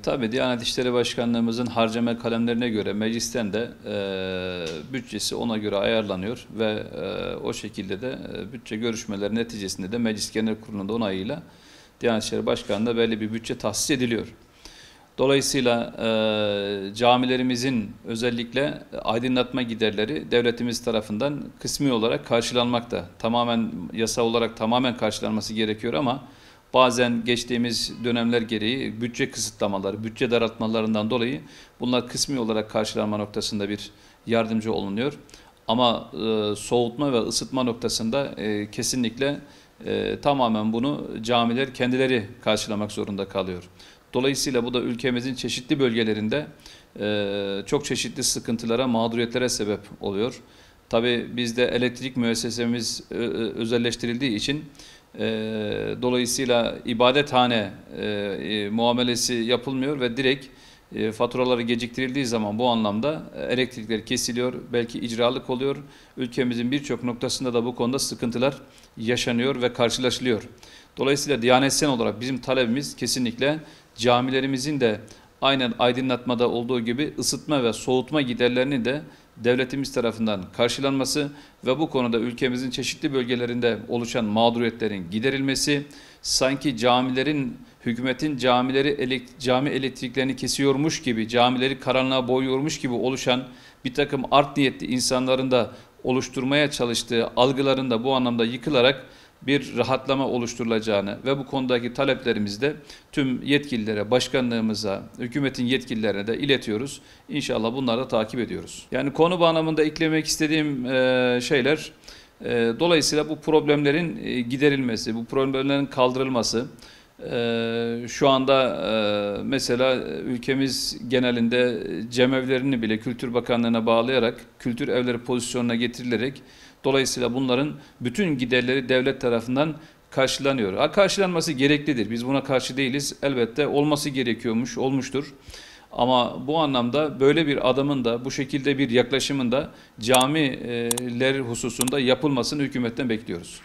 Tabii Diyanet İşleri Başkanlığımızın harcama kalemlerine göre meclisten de bütçesi ona göre ayarlanıyor ve o şekilde de bütçe görüşmeleri neticesinde de Meclis Genel Kurulu'nun da onayıyla Diyanet İşleri Başkanlığı'na belli bir bütçe tahsis ediliyor. Dolayısıyla camilerimizin özellikle aydınlatma giderleri devletimiz tarafından kısmi olarak karşılanmakta. Tamamen yasa olarak tamamen karşılanması gerekiyor ama bazen geçtiğimiz dönemler gereği bütçe kısıtlamaları, bütçe daraltmalarından dolayı bunlar kısmi olarak karşılanma noktasında bir yardımcı olunuyor. Ama soğutma ve ısıtma noktasında kesinlikle tamamen bunu camiler kendileri karşılamak zorunda kalıyor. Dolayısıyla bu da ülkemizin çeşitli bölgelerinde çok çeşitli sıkıntılara, mağduriyetlere sebep oluyor. Tabii bizde elektrik müessesemiz özelleştirildiği için dolayısıyla ibadethane muamelesi yapılmıyor ve direkt faturaları geciktirildiği zaman bu anlamda elektrikler kesiliyor, belki icralık oluyor. Ülkemizin birçok noktasında da bu konuda sıkıntılar yaşanıyor ve karşılaşılıyor. Dolayısıyla Diyanetsel olarak bizim talebimiz kesinlikle camilerimizin de aynen aydınlatmada olduğu gibi ısıtma ve soğutma giderlerinin de devletimiz tarafından karşılanması ve bu konuda ülkemizin çeşitli bölgelerinde oluşan mağduriyetlerin giderilmesi, sanki camilerin, hükümetin cami elektriklerini kesiyormuş gibi, camileri karanlığa boyuyormuş gibi oluşan bir takım art niyetli insanların da oluşturmaya çalıştığı algılarında bu anlamda yıkılarak bir rahatlama oluşturulacağını ve bu konudaki taleplerimizi de tüm yetkililere, başkanlığımıza, hükümetin yetkililerine de iletiyoruz. İnşallah bunları da takip ediyoruz. Yani konu bağlamında eklemek istediğim şeyler, dolayısıyla bu problemlerin giderilmesi, bu problemlerin kaldırılması, şu anda mesela ülkemiz genelinde cemevlerini bile Kültür Bakanlığı'na bağlayarak kültür evleri pozisyonuna getirilerek dolayısıyla bunların bütün giderleri devlet tarafından karşılanıyor. Karşılanması gereklidir. Biz buna karşı değiliz. Elbette olması gerekiyormuş, olmuştur. Ama bu anlamda böyle bir adımın da bu şekilde bir yaklaşımın da camiler hususunda yapılmasını hükümetten bekliyoruz.